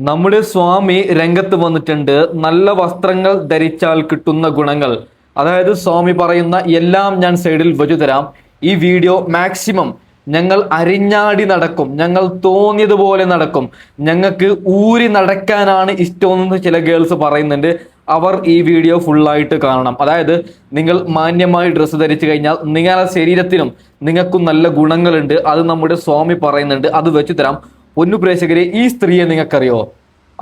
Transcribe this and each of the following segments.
നമ്മുടെ സ്വാമി രംഗത്ത് വന്നിട്ടുണ്ട്. നല്ല വസ്ത്രങ്ങൾ ധരിച്ചാൽ കിട്ടുന്ന ഗുണങ്ങൾ. അതായത് സ്വാമി പറയുന്ന എല്ലാം ഞാൻ സൈഡിൽ വച്ചു തരാം. ഈ വീഡിയോ മാക്സിമം ഞങ്ങൾ അരിഞ്ഞാടി നടക്കും, ഞങ്ങൾ തോന്നിയതുപോലെ നടക്കും, ഞങ്ങൾക്ക് ഊരി നടക്കാനാണ് ഇഷ്ടമെന്ന് ചില ഗേൾസ് പറയുന്നുണ്ട്. അവർ ഈ വീഡിയോ ഫുള്ളായിട്ട് കാണണം. അതായത് നിങ്ങൾ മാന്യമായി ഡ്രസ്സ് ധരിച്ചു കഴിഞ്ഞാൽ നിങ്ങളുടെ ശരീരത്തിനും നിങ്ങൾക്കും നല്ല ഗുണങ്ങളുണ്ട്. അത് നമ്മുടെ സ്വാമി പറയുന്നുണ്ട്. അത് വെച്ചു തരാം. പൊന്നു പ്രേക്ഷകരെ, ഈ സ്ത്രീയെ നിങ്ങൾക്കറിയോ?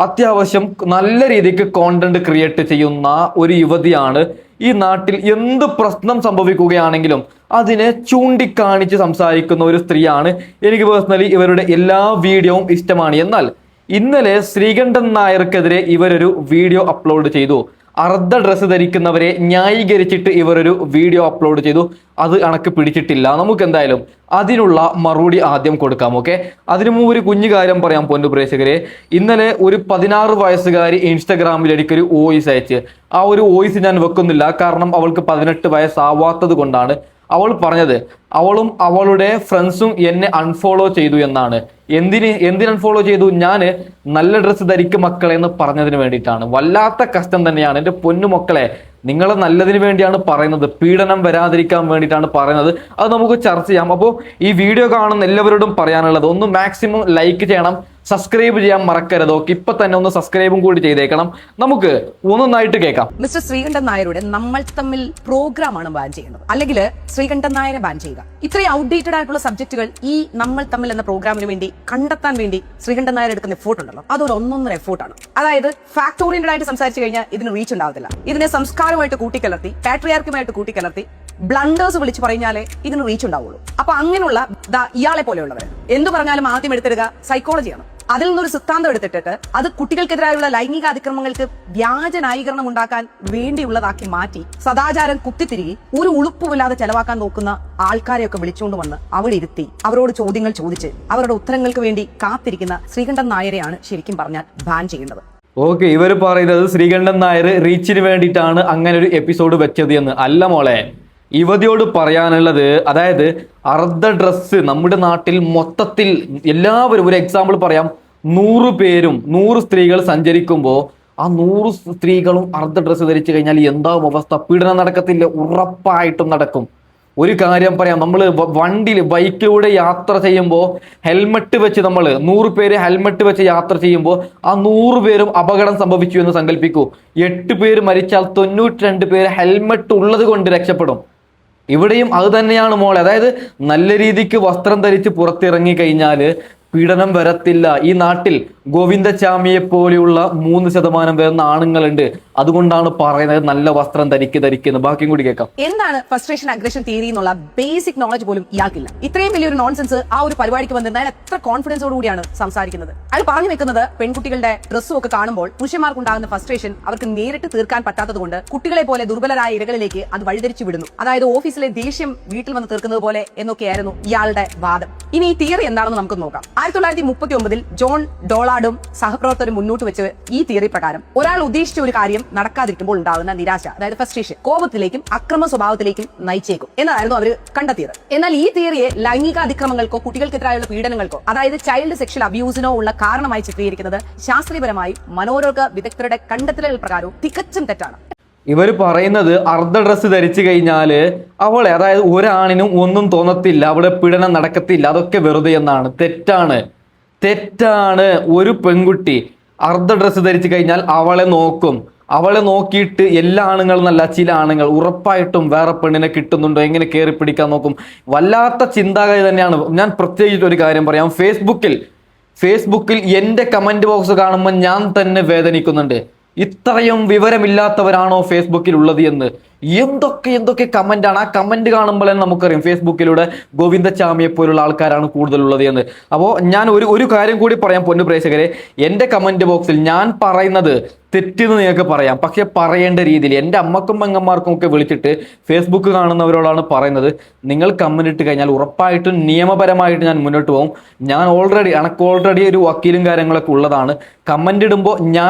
അത്യാവശ്യം നല്ല രീതിക്ക് കോണ്ടന്റ് ക്രിയേറ്റ് ചെയ്യുന്ന ഒരു യുവതിയാണ്. ഈ നാട്ടിൽ എന്ത് പ്രശ്നം സംഭവിക്കുകയാണെങ്കിലും അതിനെ ചൂണ്ടിക്കാണിച്ച് സംസാരിക്കുന്ന ഒരു സ്ത്രീയാണ്. എനിക്ക് പേഴ്സണലി ഇവരുടെ എല്ലാ വീഡിയോവും ഇഷ്ടമാണ്. എന്നാൽ ഇന്നലെ ശ്രീകണ്ഠൻ നായർക്കെതിരെ ഇവരൊരു വീഡിയോ അപ്ലോഡ് ചെയ്തു. അർദ്ധ ഡ്രസ്സ് ധരിക്കുന്നവരെ ന്യായീകരിച്ചിട്ട് ഇവരൊരു വീഡിയോ അപ്ലോഡ് ചെയ്തു. അത് അണക്ക് പിടിച്ചിട്ടില്ല. നമുക്ക് എന്തായാലും അതിനുള്ള മറുപടി ആദ്യം കൊടുക്കാം. ഓക്കെ, അതിനു മുമ്പ് ഒരു കുഞ്ഞു കാര്യം പറയാം പൊന്നു പ്രേക്ഷകരെ. ഇന്നലെ ഒരു 16 വയസ്സുകാരി ഇൻസ്റ്റഗ്രാമിൽ എനിക്കൊരു വോയിസ് അയച്ച്, ആ ഒരു വോയിസ് ഞാൻ വെക്കുന്നില്ല, കാരണം അവൾക്ക് 18 വയസ്സാവാത്തത് കൊണ്ടാണ്. അവൾ പറഞ്ഞത് അവളും അവളുടെ ഫ്രണ്ട്സും എന്നെ അൺഫോളോ ചെയ്തു എന്നാണ്. എന്തിന് അൺഫോളോ ചെയ്തു? ഞാൻ നല്ല ഡ്രസ്സ് ധരിക്കും മക്കളെ എന്ന് പറഞ്ഞതിന് വേണ്ടിയിട്ടാണ്. വല്ലാത്ത കഷ്ടം തന്നെയാണ്. എൻ്റെ പൊന്നു മക്കളെ, നിങ്ങളെ നല്ലതിന് വേണ്ടിയാണ് പറയുന്നത്, പീഡനം വരാതിരിക്കാൻ വേണ്ടിയിട്ടാണ് പറയുന്നത്. അത് നമുക്ക് ചർച്ച ചെയ്യാം. അപ്പോൾ ഈ വീഡിയോ കാണുന്ന എല്ലാവരോടും പറയാനുള്ളത്, ഒന്ന് മാക്സിമം ലൈക്ക് ചെയ്യണം, സബ്സ്ക്രൈബ് ചെയ്യാൻ മറക്കരുത്. ഓക്കെ, ഇപ്പൊ തന്നെ ഒന്ന് സബ്സ്ക്രൈബും കൂടി ചെയ്തേക്കണം. നമുക്ക് ഒന്നൊന്നായിട്ട് കേൾക്കാം. മിസ്റ്റർ ശ്രീകണ്ഠൻ നായരുടെ നമ്മൾ തമ്മിൽ പ്രോഗ്രാമാണ് ബാൻ ചെയ്യുന്നത്, അല്ലെങ്കിൽ ശ്രീകണ്ഠൻ നായരെ ബാൻ ചെയ്യുക. ഇത്രയും ഔട്ട്ഡേറ്റഡ് ആയിട്ടുള്ള സബ്ജക്റ്റുകൾ ഈ നമ്മൾ തമ്മിൽ എന്ന പ്രോഗ്രാമിന് വേണ്ടി കണ്ടെത്താൻ വേണ്ടി ശ്രീകണ്ഠൻ നായർ എടുക്കുന്ന എഫോർട്ട് ഉണ്ടല്ലോ, അതൊരു ഒന്നൊന്നര എഫോർട്ടാണ്. അതായത് ഫാക്ട് ഓറിയന്റഡ് ആയിട്ട് സംസാരിച്ചു കഴിഞ്ഞാൽ ഇതിന് റീച്ച് ഉണ്ടാവത്തില്ല. ഇതിനെ സംസ്കാരമായിട്ട് കൂട്ടിക്കലർത്തി, പാട്രിയാർക്കുമായിട്ട് കൂട്ടിക്കലർത്തി ബ്ലണ്ടേഴ്സ് വിളിച്ച് പറഞ്ഞാലേ ഇതിന് റീച്ച് ഉണ്ടാവുള്ളൂ. അപ്പൊ അങ്ങനെയുള്ള ഇയാളെ പോലെയുള്ളവർ എന്തു പറഞ്ഞാലും ആദ്യം എടുത്തിടുക സൈക്കോളജിയാണ്. അതിൽ നിന്നൊരു സിദ്ധാന്തം എടുത്തിട്ട് അത് കുട്ടികൾക്കെതിരായുള്ള ലൈംഗിക അതിക്രമങ്ങൾക്ക് വ്യാജ ന്യായീകരണം ഉണ്ടാക്കാൻ വേണ്ടിയുള്ളതാക്കി മാറ്റി സദാചാരം കുത്തിത്തിരികി ഒരു ഉളുപ്പുമില്ലാതെ ചെലവാക്കാൻ നോക്കുന്ന ആൾക്കാരെയൊക്കെ വിളിച്ചുകൊണ്ട് വന്ന് അവിടെ ഇരുത്തി അവരോട് ചോദ്യങ്ങൾ ചോദിച്ച് അവരുടെ ഉത്തരങ്ങൾക്ക് വേണ്ടി കാത്തിരിക്കുന്ന ശ്രീകണ്ഠൻ നായരെയാണ് ശരിക്കും പറഞ്ഞാൽ ബാൻ ചെയ്യേണ്ടത്. ഓക്കെ, ഇവർ പറയുന്നത് ശ്രീകണ്ഠൻ നായർ റീച്ചിന് വേണ്ടിയിട്ടാണ് അങ്ങനെ ഒരു എപ്പിസോഡ് വെച്ചത് എന്ന്. അല്ല മോളെ, യുവതിയോട് പറയാനുള്ളത്, അതായത് അർദ്ധ ഡ്രസ്സ് നമ്മുടെ നാട്ടിൽ മൊത്തത്തിൽ എല്ലാവരും, ഒരു എക്സാമ്പിൾ പറയാം, 100 പേരും 100 സ്ത്രീകൾ സഞ്ചരിക്കുമ്പോൾ ആ 100 സ്ത്രീകളും അർദ്ധ ഡ്രസ്സ് ധരിച്ചു കഴിഞ്ഞാൽ എന്താവും അവസ്ഥ? പീഡനം നടക്കത്തില്ല, ഉറപ്പായിട്ടും നടക്കും. ഒരു കാര്യം പറയാം, നമ്മൾ വണ്ടിയിൽ ബൈക്കിലൂടെ യാത്ര ചെയ്യുമ്പോൾ ഹെൽമെറ്റ് വെച്ച് നമ്മൾ 100 പേര് ഹെൽമെറ്റ് വെച്ച് യാത്ര ചെയ്യുമ്പോൾ ആ 100 പേരും അപകടം സംഭവിച്ചു എന്ന് സങ്കല്പിക്കൂ. 8 പേര് മരിച്ചാൽ 92 പേര് ഹെൽമെറ്റ് ഉള്ളത് കൊണ്ട് രക്ഷപ്പെടും. ഇവിടെയും അത് തന്നെയാണ് മോളെ. അതായത് നല്ല രീതിക്ക് വസ്ത്രം ധരിച്ച് പുറത്തിറങ്ങി കഴിഞ്ഞാൽ പീഡനം വരത്തില്ല. ഈ നാട്ടിൽ ഗോവിന്ദചാമിയെ പോലെയുള്ള 3% വരുന്ന ആണുങ്ങളുണ്ട്. അതുകൊണ്ടാണ് പറയുന്നത് നല്ല വസ്ത്രം ധരിക്കുന്നത്. ബാക്കിയും കൂടി കേൾക്കാം. എന്താണ് ഫ്രസ്ട്രേഷൻ അഗ്രഷൻ തിയറി എന്നുള്ള ബേസിക് നോളജ് പോലും ഇയാൾക്കില്ല. ഇത്രയും വലിയൊരു നോൺസെൻസ് ആ ഒരു പരിപാടിക്ക് വന്നിരുന്നാൽ എത്ര കോൺഫിഡൻസോട് കൂടിയാണ് സംസാരിക്കുന്നത്. അയാൾ പറഞ്ഞു വെക്കുന്നത് പെൺകുട്ടികളുടെ ഡ്രസ്സും ഒക്കെ കാണുമ്പോൾ പുരുഷന്മാർക്കുണ്ടാകുന്ന ഫ്രസ്ട്രേഷൻ അവർക്ക് നേരിട്ട് തീർക്കാൻ പറ്റാത്തത് കൊണ്ട് കുട്ടികളെ പോലെ ദുർബലരായ ഇരകളിലേക്ക് അത് വഴിതിരിച്ചു വിടുന്നു. അതായത് ഓഫീസിലെ ദേഷ്യം വീട്ടിൽ വന്ന് തീർക്കുന്നത് പോലെ എന്നൊക്കെയായിരുന്നു ഇയാളുടെ വാദം. ഇനി ഈ തിയറി എന്താണെന്ന് നമുക്ക് നോക്കാം. 1939 ജോൺ ഡോളാർഡും സഹപ്രവർത്തകരും മുന്നോട്ട് വെച്ച് ഈ തിയറി പ്രകാരം ഒരാൾ ഉദ്ദേശിച്ച ഒരു കാര്യം നടക്കാതിരിക്കുമ്പോൾ ഉണ്ടാകുന്ന നിരാശ, അതായത് ഫ്രസ്ട്രേഷൻ, കോപത്തിലേക്കും അക്രമ സ്വഭാവത്തിലേക്കും നയിച്ചേക്കും എന്നതായിരുന്നു അവർ കണ്ടെത്തിയത്. എന്നാൽ ഈ തിയറിയെ ലൈംഗിക അതിക്രമങ്ങൾക്കോ കുട്ടികൾക്കെതിരായുള്ള പീഡനങ്ങൾക്കോ, അതായത് ചൈൽഡ് സെക്ഷൽ അബ്യൂസിനോ ഉള്ള കാരണമായി ചിത്രീകരിക്കുന്നത് ശാസ്ത്രീയപരമായും മനോരോഗ വിദഗ്ധരുടെ കണ്ടെത്തലുകൾ പ്രകാരവും തികച്ചും തെറ്റാണ്. ഇവർ പറയുന്നത് അർദ്ധ ഡ്രസ്സ് ധരിച്ചു കഴിഞ്ഞാല് അവളെ, അതായത് ഒരാണിനും ഒന്നും തോന്നത്തില്ല, അവിടെ പീഡനം നടക്കത്തില്ല, അതൊക്കെ വെറുതെ എന്നാണ്. തെറ്റാണ്. ഒരു പെൺകുട്ടി അർദ്ധ ഡ്രസ്സ് ധരിച്ചു കഴിഞ്ഞാൽ അവളെ നോക്കും. അവളെ നോക്കിയിട്ട് എല്ലാ ആണുങ്ങളും എന്നല്ല, ചില ആണുങ്ങൾ ഉറപ്പായിട്ടും വേറെ പെണ്ണിനെ കിട്ടുന്നുണ്ടോ, എങ്ങനെ കയറി പിടിക്കാൻ നോക്കും. വല്ലാത്ത ചിന്താഗതി തന്നെയാണ്. ഞാൻ പ്രത്യേകിച്ച് ഒരു കാര്യം പറയാം. ഫേസ്ബുക്കിൽ എൻ്റെ കമന്റ് ബോക്സ് കാണുമ്പോൾ ഞാൻ തന്നെ വേദനിക്കുന്നുണ്ട്. ഇത്രയും വിവരമില്ലാത്തവരാണോ ഫേസ്ബുക്കിൽ ഉള്ളത് എന്ന്. എന്തൊക്കെ കമന്റാണ്. ആ കമന്റ് കാണുമ്പോൾ തന്നെ നമുക്കറിയാം ഫേസ്ബുക്കിലൂടെ ഗോവിന്ദചാമിയെ പോലുള്ള ആൾക്കാരാണ് കൂടുതലുള്ളത് എന്ന്. അപ്പോൾ ഞാൻ ഒരു കാര്യം കൂടി പറയാം പൊന്നു പ്രേക്ഷകരെ. എൻ്റെ കമന്റ് ബോക്സിൽ ഞാൻ പറയുന്നത് തെറ്റെന്ന് നിങ്ങൾക്ക് പറയാം, പക്ഷെ പറയേണ്ട രീതിയിൽ എൻ്റെ അമ്മക്കും പെങ്ങന്മാർക്കും ഒക്കെ വിളിച്ചിട്ട് ഫേസ്ബുക്ക് കാണുന്നവരോടാണ് പറയുന്നത്, നിങ്ങൾ കമന്റ് ഇട്ട് കഴിഞ്ഞാൽ ഉറപ്പായിട്ടും നിയമപരമായിട്ട് ഞാൻ മുന്നോട്ട് പോകും. എനിക്ക് ഓൾറെഡി ഒരു വക്കീലും കാര്യങ്ങളൊക്കെ ഉള്ളതാണ്. കമന്റ് ഇടുമ്പോൾ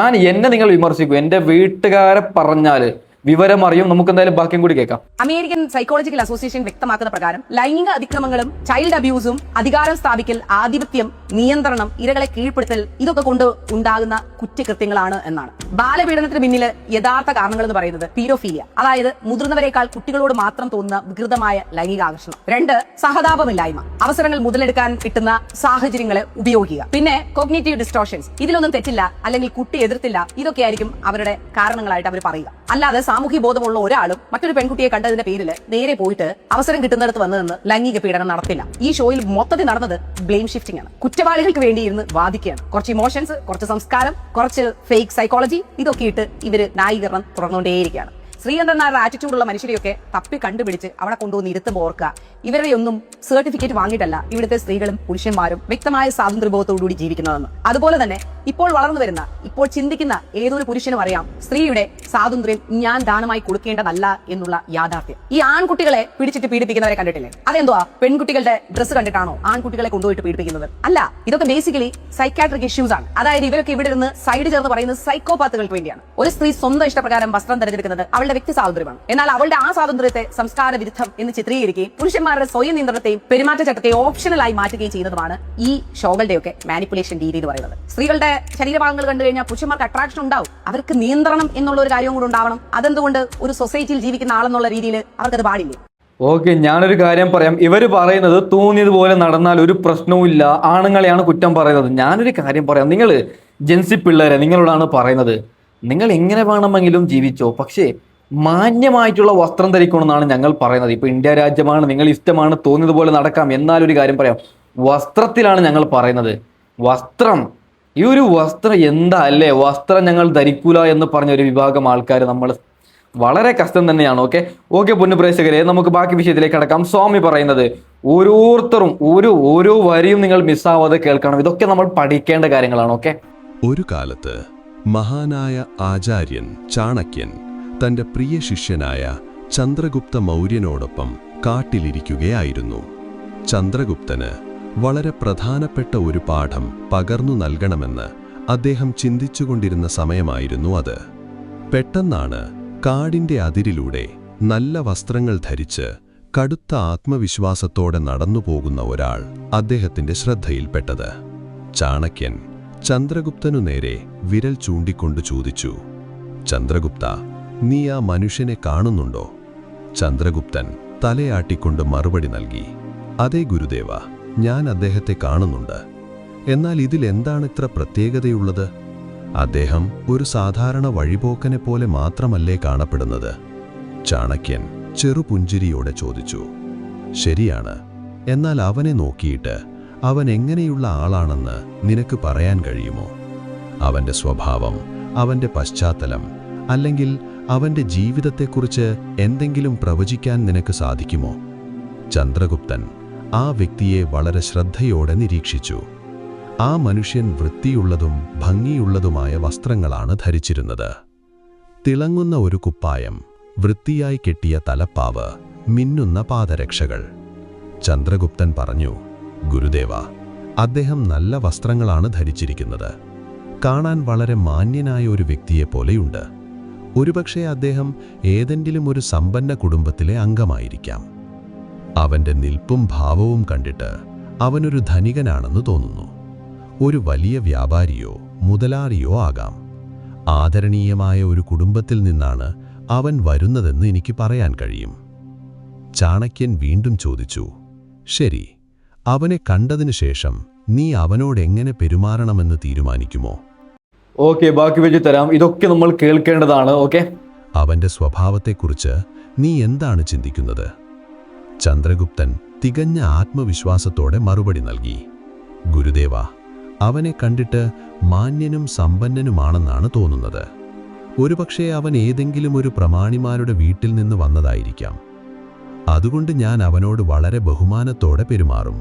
എന്നെ നിങ്ങൾ വിമർശിക്കും. എൻ്റെ വീട്ടുകാരെ പറഞ്ഞാൽ വിവരം അറിയും. നമുക്ക് എന്തായാലും ബാക്കിയും കൂടി കേൾക്കാം. അമേരിക്കൻ സൈക്കോളജിക്കൽ അസോസിയേഷൻ വ്യക്തമാക്കുന്ന പ്രകാരം ലൈംഗിക അതിക്രമങ്ങളും ചൈൽഡ് അബ്യൂസും അധികാരം സ്ഥാപിക്കൽ, ആധിപത്യം, നിയന്ത്രണം, ഇരകളെ കീഴ്പ്പെടുത്തൽ ഇതൊക്കെ കൊണ്ട് ഉണ്ടാകുന്ന കുറ്റകൃത്യങ്ങളാണ് എന്നാണ്. ബാലപീഡനത്തിന് പിന്നിൽ യഥാർത്ഥ കാരണങ്ങൾ എന്ന് പറയുന്നത് പീഡോഫീലിയ, അതായത് മുതിർന്നവരെക്കാൾ കുട്ടികളോട് മാത്രം തോന്നുന്ന വികൃതമായ ലൈംഗിക ആകർഷണം. 2, സഹതാപമില്ലായ്മ, അവസരങ്ങൾ മുതലെടുക്കാൻ കിട്ടുന്ന സാഹചര്യങ്ങളെ ഉപയോഗിക്കുക. പിന്നെ കോഗ്നിറ്റീവ് ഡിസ്റ്റോർഷൻസ്, ഇതിലൊന്നും തെറ്റില്ല അല്ലെങ്കിൽ കുട്ടി എതിർത്തില്ല, ഇതൊക്കെയായിരിക്കും അവരുടെ കാരണങ്ങളായിട്ട് അവർ പറയുക. അല്ലാതെ സാമൂഹ്യ ബോധമുള്ള ഒരാളും മറ്റൊരു പെൺകുട്ടിയെ കണ്ടതിന്റെ പേരിൽ നേരെ പോയിട്ട് അവസരം കിട്ടുന്നിടത്ത് വന്നു നിന്ന് ലൈംഗിക പീഡനം നടത്തില്ല. ഈ ഷോയിൽ മൊത്തത്തിൽ നടന്നത് ബ്ലെയിം ഷിഫ്റ്റിംഗ് ആണ്. കുറ്റവാളികൾക്ക് വേണ്ടി ഇരുന്ന് വാദിക്കുകയാണ്. കുറച്ച് ഇമോഷൻസ്, കുറച്ച് സംസ്കാരം, കുറച്ച് ഫേക്ക് സൈക്കോളജി, ഇതൊക്കെ ഇട്ട് ഇവര് ന്യായീകരണം തുടർന്നുകൊണ്ടേയിരിക്കുകയാണ്. ശ്രീകണ്ഠൻ നായരുടെ ആറ്റിറ്റ്യൂഡുള്ള മനുഷ്യരെയൊക്കെ തപ്പി കണ്ടുപിടിച്ച് അവിടെ കൊണ്ടുവന്ന് ഇരുത്തുമ്പോൾ ഓർക്കുക, ഇവരുടെ ഒന്നും സർട്ടിഫിക്കറ്റ് വാങ്ങിയിട്ടല്ല ഇവിടുത്തെ സ്ത്രീകളും പുരുഷന്മാരും വ്യക്തമായ സ്വാതന്ത്ര്യബോധത്തോടുകൂടി ജീവിക്കുന്നതെന്ന്. അതുപോലെ തന്നെ ഇപ്പോൾ വളർന്നു വരുന്ന, ഇപ്പോൾ ചിന്തിക്കുന്ന ഏതൊരു പുരുഷനും അറിയാം സ്ത്രീയുടെ സ്വാതന്ത്ര്യം ഞാൻ ദാനമായി കൊടുക്കേണ്ടതല്ല എന്നുള്ള യാഥാർത്ഥ്യം. ഈ ആൺകുട്ടികളെ പിടിച്ചിട്ട് പീഡിപ്പിക്കുന്നവരെ കണ്ടിട്ടില്ലേ? അതെന്തുവാ, പെൺകുട്ടികളുടെ ഡ്രസ്സ് കണ്ടിട്ടാണോ ആൺകുട്ടികളെ കൊണ്ടുപോയിട്ട് പീഡിപ്പിക്കുന്നത്? അല്ല, ഇതൊക്കെ ബേസിക്കലി സൈക്കാട്രിക് ഇഷ്യൂസ് ആണ്. അതായത് ഇവരൊക്കെ ഇവിടെ നിന്ന് സൈഡ് ചേർന്ന് പറയുന്നത് സൈക്കോപാത്തുകൾക്ക് വേണ്ടിയാണ്. ഒരു സ്ത്രീ സ്വന്തം ഇഷ്ടപ്രകാരം വസ്ത്രം തിരഞ്ഞെടുക്കുന്നത് അവളുടെ വ്യക്തി സ്വാതന്ത്ര്യമാണ്. എന്നാൽ അവളുടെ ആ സ്വാതന്ത്ര്യത്തെ സംസ്കാര വിരുദ്ധം എന്ന് ചിത്രീകരിക്കുകയും പുരുഷന്മാരുടെ സ്വയം നിയന്ത്രണത്തെയും പെരുമാറ്റച്ചട്ടത്തെയും ഓപ്ഷണലായി മാറ്റുകയും ചെയ്യുന്നതുമാണ് ഈ ഷോകളുടെയൊക്കെ മാനിപ്പുലേഷൻ രീതി എന്ന് പറയുന്നത്. സ്ത്രീകളുടെ ശരീരഭാഗങ്ങൾ കണ്ടു കഴിഞ്ഞാൽ പുരുഷന്മാർക്ക് അട്രാക്ഷൻ ഉണ്ടാവും. അവർക്ക് നിയന്ത്രണം എന്നുള്ള ഒരു കാര്യവും കൂടെ ഉണ്ടാവണം. അതെന്തുകൊണ്ട് ഒരു സൊസൈറ്റിയിൽ ജീവിക്കുന്ന ആളെന്നുള്ള രീതിയിൽ അവർക്കത് പാടില്ലേ? ഓക്കെ, ഞാനൊരു കാര്യം പറയാം. ഇവര് പറയുന്നത് തോന്നിയതുപോലെ നടന്നാൽ ഒരു പ്രശ്നവും ഇല്ല, ആണുങ്ങളെയാണ് കുറ്റം പറയുന്നത്. ഞാനൊരു കാര്യം പറയാം, നിങ്ങൾ ജെൻസി പിള്ളേരെ നിങ്ങളോടാണ് പറയുന്നത്, നിങ്ങൾ എങ്ങനെ വേണമെങ്കിലും ജീവിച്ചോ, പക്ഷേ മാന്യമായിട്ടുള്ള വസ്ത്രം ധരിക്കണമെന്നാണ് ഞങ്ങൾ പറയുന്നത്. ഇപ്പൊ ഇന്ത്യ രാജ്യമാണ്, നിങ്ങൾ ഇഷ്ടമാണ്, തോന്നിയതുപോലെ നടക്കാം. എന്നാലൊരു കാര്യം പറയാം, വസ്ത്രത്തിലാണ് ഞങ്ങൾ പറയുന്നത്. വസ്ത്രം, ഈ ഒരു വസ്ത്രം എന്താ അല്ലേ, വസ്ത്രം ഞങ്ങൾ ധരിക്കൂല എന്ന് പറഞ്ഞ ഒരു വിഭാഗം ആൾക്കാർ നമ്മൾ വളരെ കഷ്ടം തന്നെയാണ്. ഓക്കെ പൊന്നു പ്രേക്ഷകരെ, നമുക്ക് ബാക്കി വിഷയത്തിലേക്ക് കടക്കാം. സ്വാമി പറയുന്നത് ഓരോരുത്തരും ഓരോ വരിയും നിങ്ങൾ മിസ്സാവാതെ കേൾക്കണം. ഇതൊക്കെ നമ്മൾ പഠിക്കേണ്ട കാര്യങ്ങളാണ്. ഒരു കാലത്ത് മഹാനായ ആചാര്യൻ ചാണക്യൻ തന്റെ പ്രിയ ശിഷ്യനായ ചന്ദ്രഗുപ്ത മൗര്യനോടൊപ്പം കാട്ടിലിരിക്കുകയായിരുന്നു. ചന്ദ്രഗുപ്തന് വളരെ പ്രധാനപ്പെട്ട ഒരു പാഠം പകർന്നു നൽകണമെന്ന് അദ്ദേഹം ചിന്തിച്ചുകൊണ്ടിരുന്ന സമയമായിരുന്നു അത്. പെട്ടെന്നാണ് കാടിന്റെ അതിരിലൂടെ നല്ല വസ്ത്രങ്ങൾ ധരിച്ച് കടുത്ത ആത്മവിശ്വാസത്തോടെ നടന്നുപോകുന്ന ഒരാൾ അദ്ദേഹത്തിന്റെ ശ്രദ്ധയിൽപ്പെട്ടത്. ചാണക്യൻ ചന്ദ്രഗുപ്തനു നേരെ വിരൽ ചൂണ്ടിക്കൊണ്ട് ചോദിച്ചു, ചന്ദ്രഗുപ്ത, നീ ആ മനുഷ്യനെ കാണുന്നുണ്ടോ? ചന്ദ്രഗുപ്തൻ തലയാട്ടിക്കൊണ്ട് മറുപടി നൽകി, അതെ ഗുരുദേവ, ഞാൻ അദ്ദേഹത്തെ കാണുന്നുണ്ട്. എന്നാൽ ഇതിലെന്താണ് ഇത്ര പ്രത്യേകതയുള്ളത്? അദ്ദേഹം ഒരു സാധാരണ വഴിപോക്കനെ പോലെ മാത്രമല്ലേ കാണപ്പെടുന്നത്? ചാണക്യൻ ചെറുപുഞ്ചിരിയോടെ ചോദിച്ചു. ശരിയാണ്, എന്നാൽ അവനെ നോക്കിയിട്ട് അവൻ എങ്ങനെയുള്ള ആളാണെന്ന് നിനക്ക് പറയാൻ കഴിയുമോ? അവന്റെ സ്വഭാവം, അവന്റെ പശ്ചാത്തലം, അല്ലെങ്കിൽ അവന്റെ ജീവിതത്തെക്കുറിച്ച് എന്തെങ്കിലും പ്രവചിക്കാൻ നിനക്ക് സാധിക്കുമോ? ചന്ദ്രഗുപ്തൻ ആ വ്യക്തിയെ വളരെ ശ്രദ്ധയോടെ നിരീക്ഷിച്ചു. ആ മനുഷ്യൻ വൃത്തിയുള്ളതും ഭംഗിയുള്ളതുമായ വസ്ത്രങ്ങളാണ് ധരിച്ചിരുന്നത്. തിളങ്ങുന്ന ഒരു കുപ്പായം, വൃത്തിയായി കെട്ടിയ തലപ്പാവ്, മിന്നുന്ന പാദരക്ഷകൾ. ചന്ദ്രഗുപ്തൻ പറഞ്ഞു, ഗുരുദേവ, അദ്ദേഹം നല്ല വസ്ത്രങ്ങളാണ് ധരിച്ചിരിക്കുന്നത്. കാണാൻ വളരെ മാന്യനായ ഒരു വ്യക്തിയെപ്പോലെയുണ്ട്. ഒരുപക്ഷെ അദ്ദേഹം ഏതെങ്കിലും ഒരു സമ്പന്ന കുടുംബത്തിലെ അംഗമായിരിക്കാം. അവന്റെ നിൽപ്പും ഭാവവും കണ്ടിട്ട് അവനൊരു ധനികനാണെന്ന് തോന്നുന്നു. ഒരു വലിയ വ്യാപാരിയോ മുതലാളിയോ ആകാം. ആദരണീയമായ ഒരു കുടുംബത്തിൽ നിന്നാണ് അവൻ വരുന്നതെന്ന് എനിക്ക് പറയാൻ കഴിയും. ചാണക്യൻ വീണ്ടും ചോദിച്ചു, ശരി, അവനെ കണ്ടതിനു ശേഷം നീ അവനോട് എങ്ങനെ പെരുമാറണമെന്ന് തീരുമാനിക്കുമോ? ബാക്കി വെച്ച് തരാം. ഇതൊക്കെ നമ്മൾ കേൾക്കേണ്ടതാണ്. അവന്റെ സ്വഭാവത്തെക്കുറിച്ച് നീ എന്താണ് ചിന്തിക്കുന്നത്? ചന്ദ്രഗുപ്തൻ തികഞ്ഞ ആത്മവിശ്വാസത്തോടെ മറുപടി നൽകി, ഗുരുദേവ, അവനെ കണ്ടിട്ട് മാന്യനും സമ്പന്നനുമാണെന്നാണ് തോന്നുന്നത്. ഒരുപക്ഷെ അവൻ ഏതെങ്കിലും ഒരു പ്രമാണിമാരുടെ വീട്ടിൽ നിന്ന് വന്നതായിരിക്കാം. അതുകൊണ്ട് ഞാൻ അവനോട് വളരെ ബഹുമാനത്തോടെ പെരുമാറും,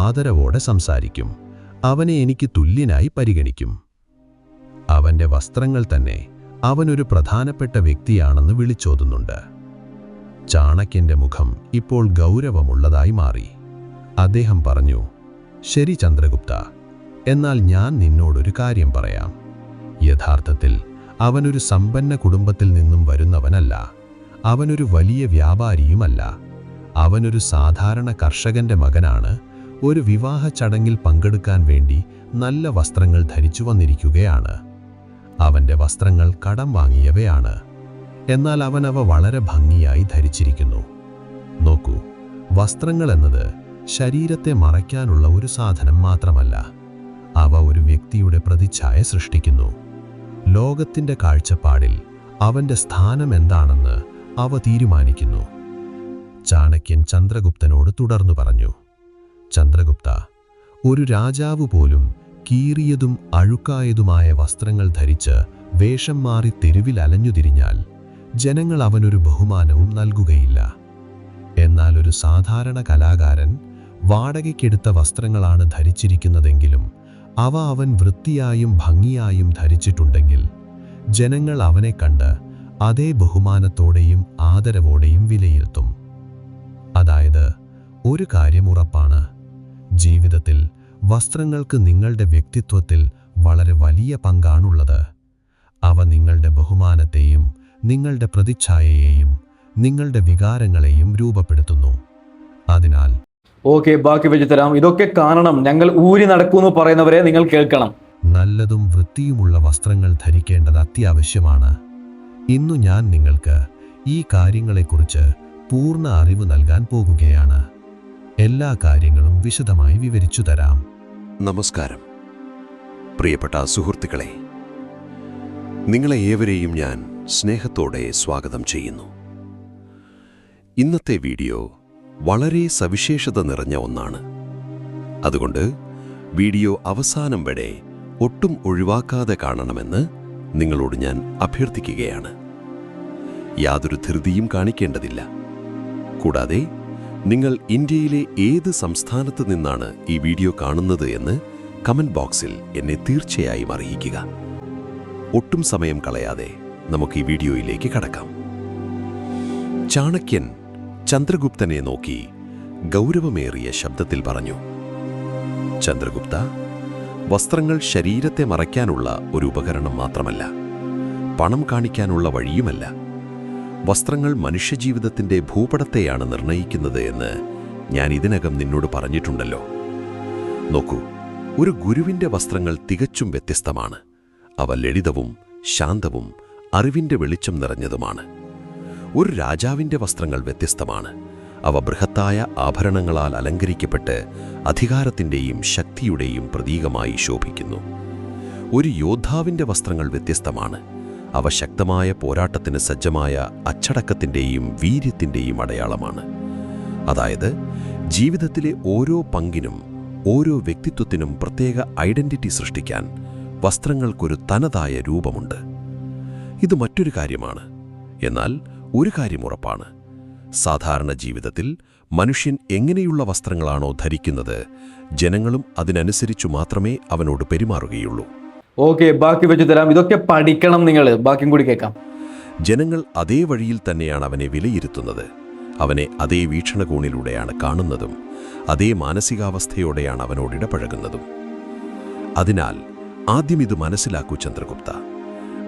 ആദരവോടെ സംസാരിക്കും, അവനെ എനിക്ക് തുല്യനായി പരിഗണിക്കും. അവന്റെ വസ്ത്രങ്ങൾ തന്നെ അവനൊരു പ്രധാനപ്പെട്ട വ്യക്തിയാണെന്ന് വിളിച്ചോതുന്നുണ്ട്. ചാണക്യന്റെ മുഖം ഇപ്പോൾ ഗൗരവമുള്ളതായി മാറി. അദ്ദേഹം പറഞ്ഞു, ശരി ചന്ദ്രഗുപ്ത, എന്നാൽ ഞാൻ നിന്നോടൊരു കാര്യം പറയാം. യഥാർത്ഥത്തിൽ അവനൊരു സമ്പന്ന കുടുംബത്തിൽ നിന്നും വരുന്നവനല്ല. അവനൊരു വലിയ വ്യാപാരിയുമല്ല. അവനൊരു സാധാരണ കർഷകന്റെ മകനാണ്. ഒരു വിവാഹ ചടങ്ങിൽ പങ്കെടുക്കാൻ വേണ്ടി നല്ല വസ്ത്രങ്ങൾ ധരിച്ചു വന്നിരിക്കുകയാണ്. അവന്റെ വസ്ത്രങ്ങൾ കടം വാങ്ങിയവയാണ്. എന്നാൽ അവനവ വളരെ ഭംഗിയായി ധരിച്ചിരിക്കുന്നു. നോക്കൂ, വസ്ത്രങ്ങൾ എന്നത് ശരീരത്തെ മറയ്ക്കാനുള്ള ഒരു സാധനം മാത്രമല്ല. അവ ഒരു വ്യക്തിയുടെ പ്രതിച്ഛായ സൃഷ്ടിക്കുന്നു. ലോകത്തിന്റെ കാഴ്ചപ്പാടിൽ അവന്റെ സ്ഥാനം എന്താണെന്ന് അവ തീരുമാനിക്കുന്നു. ചാണക്യൻ ചന്ദ്രഗുപ്തനോട് തുടർന്നു പറഞ്ഞു, ചന്ദ്രഗുപ്ത, ഒരു രാജാവ് പോലും കീറിയതും അഴുക്കായതുമായ വസ്ത്രങ്ങൾ ധരിച്ച് വേഷം മാറി തെരുവിൽ അലഞ്ഞുതിരിഞ്ഞാൽ ജനങ്ങൾ അവനൊരു ബഹുമാനവും നൽകുകയില്ല. എന്നാൽ ഒരു സാധാരണ കലാകാരൻ വാടകയ്ക്കെടുത്ത വസ്ത്രങ്ങളാണ് ധരിച്ചിരിക്കുന്നതെങ്കിലും അവ അവൻ വൃത്തിയായും ഭംഗിയായും ധരിച്ചിട്ടുണ്ടെങ്കിൽ ജനങ്ങൾ അവനെ കണ്ട് അതേ ബഹുമാനത്തോടെയും ആദരവോടെയും വിലയിരുത്തും. അതായത്, ഒരു കാര്യം ഉറപ്പാണ്, ജീവിതത്തിൽ വസ്ത്രങ്ങൾക്ക് നിങ്ങളുടെ വ്യക്തിത്വത്തിൽ വളരെ വലിയ പങ്കാണുള്ളത്. അവ നിങ്ങളുടെ ബഹുമാനത്തെയും നിങ്ങളുടെ പ്രതിച്ഛായയെയും നിങ്ങളുടെ വികാരങ്ങളെയും രൂപപ്പെടുത്തുന്നു. അതിനാൽ ഓക്കെ, ബാക്കി വെച്ച് തരാം. ഇതൊക്കെ കാണണം, ഞങ്ങൾ ഊരി നടക്കുമെന്ന് പറയുന്നവരെ നിങ്ങൾ കേൾക്കണം. നല്ലതും വൃത്തിയുമുള്ള വസ്ത്രങ്ങൾ ധരിക്കേണ്ടത് അത്യാവശ്യമാണ്. ഇന്നു ഞാൻ നിങ്ങൾക്ക് ഈ കാര്യങ്ങളെക്കുറിച്ച് പൂർണ്ണ അറിവ് നൽകാൻ പോകുകയാണ്. എല്ലാ കാര്യങ്ങളും വിശദമായി വിവരിച്ചു തരാം. നമസ്കാരം പ്രിയപ്പെട്ട സുഹൃത്തുക്കളെ, നിങ്ങളെ ഏവരെയും ഞാൻ സ്നേഹത്തോടെ സ്വാഗതം ചെയ്യുന്നു. ഇന്നത്തെ വീഡിയോ വളരെ സവിശേഷത നിറഞ്ഞ ഒന്നാണ്. അതുകൊണ്ട് വീഡിയോ അവസാനം വരെ ഒട്ടും ഒഴിവാക്കാതെ കാണണമെന്ന് നിങ്ങളോട് ഞാൻ അഭ്യർത്ഥിക്കുകയാണ്. യാതൊരു ധൃതിയും കാണിക്കേണ്ടതില്ല. കൂടാതെ നിങ്ങൾ ഇന്ത്യയിലെ ഏത് സംസ്ഥാനത്ത് നിന്നാണ് ഈ വീഡിയോ കാണുന്നത് എന്ന് കമന്റ് ബോക്സിൽ എന്നെ തീർച്ചയായും അറിയിക്കുക. ഒട്ടും സമയം കളയാതെ നമുക്ക് ഈ വീഡിയോയിലേക്ക് കടക്കാം. ചാണക്യൻ ചന്ദ്രഗുപ്തനെ നോക്കി ഗൗരവമേറിയ ശബ്ദത്തിൽ പറഞ്ഞു, ചന്ദ്രഗുപ്ത, വസ്ത്രങ്ങൾ ശരീരത്തെ മറയ്ക്കാനുള്ള ഒരു ഉപകരണം മാത്രമല്ല, പണം കാണിക്കാനുള്ള വഴിയുമല്ല. വസ്ത്രങ്ങൾ മനുഷ്യജീവിതത്തിന്റെ ഭൂപടത്തെയാണ് നിർണയിക്കുന്നത് എന്ന് ഞാൻ ഇതിനകം നിന്നോട് പറഞ്ഞിട്ടുണ്ടല്ലോ. നോക്കൂ, ഒരു ഗുരുവിന്റെ വസ്ത്രങ്ങൾ തികച്ചും വ്യത്യസ്തമാണ്. അവ ലളിതവും ശാന്തവും അറിവിന്റെ വെളിച്ചം നിറഞ്ഞതുമാണ്. ഒരു രാജാവിന്റെ വസ്ത്രങ്ങൾ വ്യത്യസ്തമാണ്. അവ ബൃഹത്തായ ആഭരണങ്ങളാൽ അലങ്കരിക്കപ്പെട്ട് അധികാരത്തിന്റെയും ശക്തിയുടെയും പ്രതീകമായി ശോഭിക്കുന്നു. ഒരു യോദ്ധാവിന്റെ വസ്ത്രങ്ങൾ വ്യത്യസ്തമാണ്. അവ ശക്തമായ പോരാട്ടത്തിന് സജ്ജമായ അച്ചടക്കത്തിന്റെയും വീര്യത്തിന്റെയും അടയാളമാണ്. അതായത്, ജീവിതത്തിലെ ഓരോ പങ്കിനും ഓരോ വ്യക്തിത്വത്തിനും പ്രത്യേക ഐഡന്റിറ്റി സൃഷ്ടിക്കാൻ വസ്ത്രങ്ങൾക്കൊരു തനതായ രൂപമുണ്ട്. ഇത് മറ്റൊരു കാര്യമാണ്. എന്നാൽ ഒരു കാര്യം ഉറപ്പാണ്, സാധാരണ ജീവിതത്തിൽ മനുഷ്യൻ എങ്ങനെയുള്ള വസ്ത്രങ്ങളാണോ ധരിക്കുന്നത്, ജനങ്ങളും അതിനനുസരിച്ചു മാത്രമേ അവനോട് പെരുമാറുകയുള്ളൂ. ഓക്കെ, ബാക്കി വെച്ച് തരാം. ഇതൊക്കെ പഠിക്കണം നിങ്ങൾ. ബാക്കിയും കൂടി കേൾക്കാം. ജനങ്ങൾ അതേ വഴിയിൽ തന്നെയാണ് അവനെ വിലയിരുത്തുന്നത്. അവനെ അതേ വീക്ഷണകോണിലൂടെയാണ് കാണുന്നതും അതേ മാനസികാവസ്ഥയോടെയാണ് അവനോട് ഇടപഴകുന്നതും. അതിനാൽ ആദ്യം ഇത് മനസ്സിലാക്കൂ ചന്ദ്രഗുപ്ത.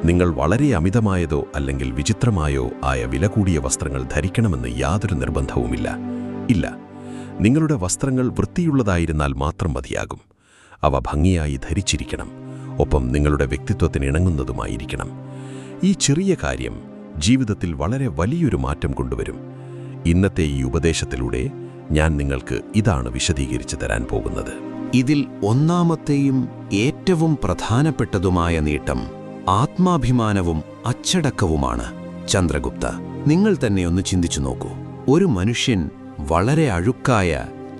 നിങ്ങൾ വളരെ അമിതമായതോ അല്ലെങ്കിൽ വിചിത്രമായോ ആയ വില കൂടിയ വസ്ത്രങ്ങൾ ധരിക്കണമെന്ന് യാതൊരു നിർബന്ധവുമില്ല. ഇല്ല, നിങ്ങളുടെ വസ്ത്രങ്ങൾ വൃത്തിയുള്ളതായിരുന്നാൽ മാത്രം മതിയാകും. അവ ഭംഗിയായി ധരിച്ചിരിക്കണം. ഒപ്പം നിങ്ങളുടെ വ്യക്തിത്വത്തിന് ഇണങ്ങുന്നതുമായിരിക്കണം. ഈ ചെറിയ കാര്യം ജീവിതത്തിൽ വളരെ വലിയൊരു മാറ്റം കൊണ്ടുവരും. ഇന്നത്തെ ഈ ഉപദേശത്തിലൂടെ ഞാൻ നിങ്ങൾക്ക് ഇതാണ് വിശദീകരിച്ചു തരാൻ പോകുന്നത്. ഇതിൽ ഒന്നാമത്തെയും ഏറ്റവും പ്രധാനപ്പെട്ടതുമായ നേട്ടം ആത്മാഭിമാനവും അച്ചടക്കവുമാണ്. ചന്ദ്രഗുപ്ത, നിങ്ങൾ തന്നെ ഒന്ന് ചിന്തിച്ചു നോക്കൂ. ഒരു മനുഷ്യൻ വളരെ അഴുക്കായ,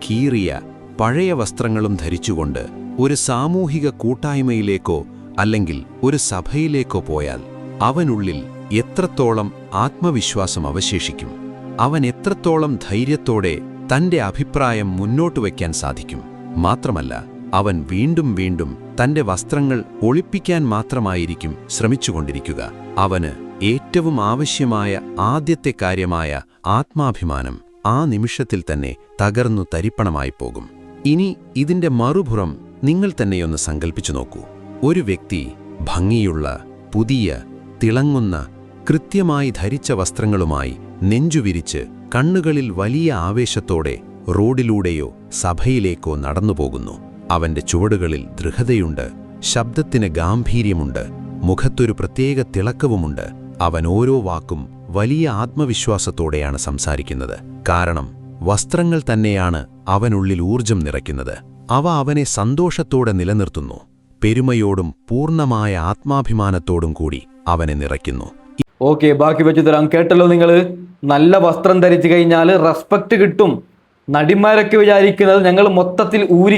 കീറിയ, പഴയ വസ്ത്രങ്ങളും ധരിച്ചുകൊണ്ട് ഒരു സാമൂഹിക കൂട്ടായ്മയിലേക്കോ അല്ലെങ്കിൽ ഒരു സഭയിലേക്കോ പോയാൽ അവനുള്ളിൽ എത്രത്തോളം ആത്മവിശ്വാസം അവശേഷിക്കും? അവൻ എത്രത്തോളം ധൈര്യത്തോടെ തന്റെ അഭിപ്രായം മുന്നോട്ട് വയ്ക്കാൻ സാധിക്കും? മാത്രമല്ല, അവൻ വീണ്ടും വീണ്ടും തന്റെ വസ്ത്രങ്ങൾ ഒളിപ്പിക്കാൻ മാത്രമായിരിക്കും ശ്രമിച്ചുകൊണ്ടിരിക്കുക. അവന് ഏറ്റവും ആവശ്യമായ ആദ്യത്തെ കാര്യമായ ആത്മാഭിമാനം ആ നിമിഷത്തിൽ തന്നെ തകർന്നു തരിപ്പണമായി പോകും. ഇനി ഇതിന്റെ മറുപുറം നിങ്ങൾ തന്നെയൊന്ന് സങ്കൽപ്പിച്ചു നോക്കൂ. ഒരു വ്യക്തി ഭംഗിയുള്ള, പുതിയ, തിളങ്ങുന്ന കൃത്യമായി ധരിച്ച വസ്ത്രങ്ങളുമായി നെഞ്ചുവിരിച്ച് കണ്ണുകളിൽ വലിയ ആവേശത്തോടെ റോഡിലൂടെയോ സഭയിലേക്കോ നടന്നുപോകുന്നു. അവന്റെ ചുവടുകളിൽ ദൃഢതയുണ്ട്, ശബ്ദത്തിന് ഗാംഭീര്യമുണ്ട്, മുഖത്തൊരു പ്രത്യേക തിളക്കവുമുണ്ട്. അവൻ ഓരോ വാക്കും വലിയ ആത്മവിശ്വാസത്തോടെയാണ് സംസാരിക്കുന്നത്. കാരണം വസ്ത്രങ്ങൾ തന്നെയാണ് അവനുള്ളിൽ ഊർജം നിറയ്ക്കുന്നത്. അവ അവനെ സന്തോഷത്തോടെ നിലനിർത്തുന്നു, പെരുമയോടും പൂർണ്ണമായ ആത്മാഭിമാനത്തോടും കൂടി അവനെ നിറയ്ക്കുന്നു. ഓക്കെ, ബാക്കി വെച്ചു തരാം. കേട്ടല്ലോ നിങ്ങൾ? നല്ല വസ്ത്രം ധരിച്ചു കഴിഞ്ഞാൽ റെസ്പെക്റ്റ് കിട്ടും. നടിമാരൊക്കെ വിചാരിക്കുന്നത് ഞങ്ങൾ മൊത്തത്തിൽ ഊരി